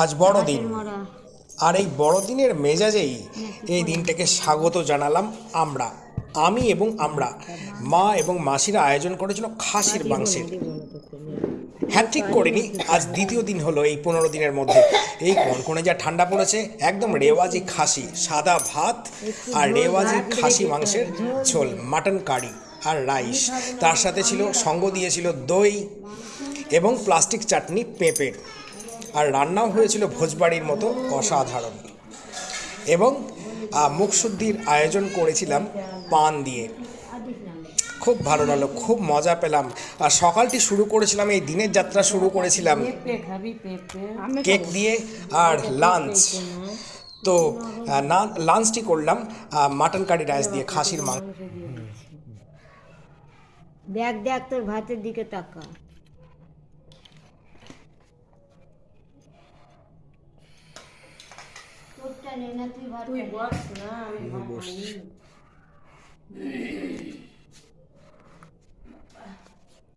আজ বড়দিন, আর এই বড়দিনের মেজাজেই এই দিনটাকে স্বাগত জানালাম আমরা, আমি এবং আমরা। মা এবং মাসিরা আয়োজন করেছিল খাসির মাংসের। হ্যাট্রিক করিনি, আজ দ্বিতীয় দিন হলো এই 15 দিনের মধ্যে। এই কনকনে যা ঠান্ডা পড়েছে, একদম রেওয়াজি খাসি, সাদা ভাত আর রেওয়াজি খাসি মাংসের ঝোল, মাটন কারি আর রাইস। তার সাথে ছিল, সঙ্গ দিয়েছিল দই এবং প্লাস্টিক চাটনি পেঁপের। আর রান্নাও হয়েছিল ভোজবাড়ির মতো অসাধারণ। এবং মুখশুদ্ধির আয়োজন করেছিলাম পান দিয়ে। খুব ভালো লাগলো, খুব মজা পেলাম। আর সকালটি শুরু করেছিলাম, এই দিনের যাত্রা শুরু করেছিলাম কেক দিয়ে আর লাঞ্চ। তো লাঞ্চটি করলাম মাটন কারি রাইস দিয়ে, খাসির মাংস। দেখ দেখ তোর ভাতের দিকে তাকা। তোরটা নে না, তুই ভাত তুই বস না, আমি ভাত নিই।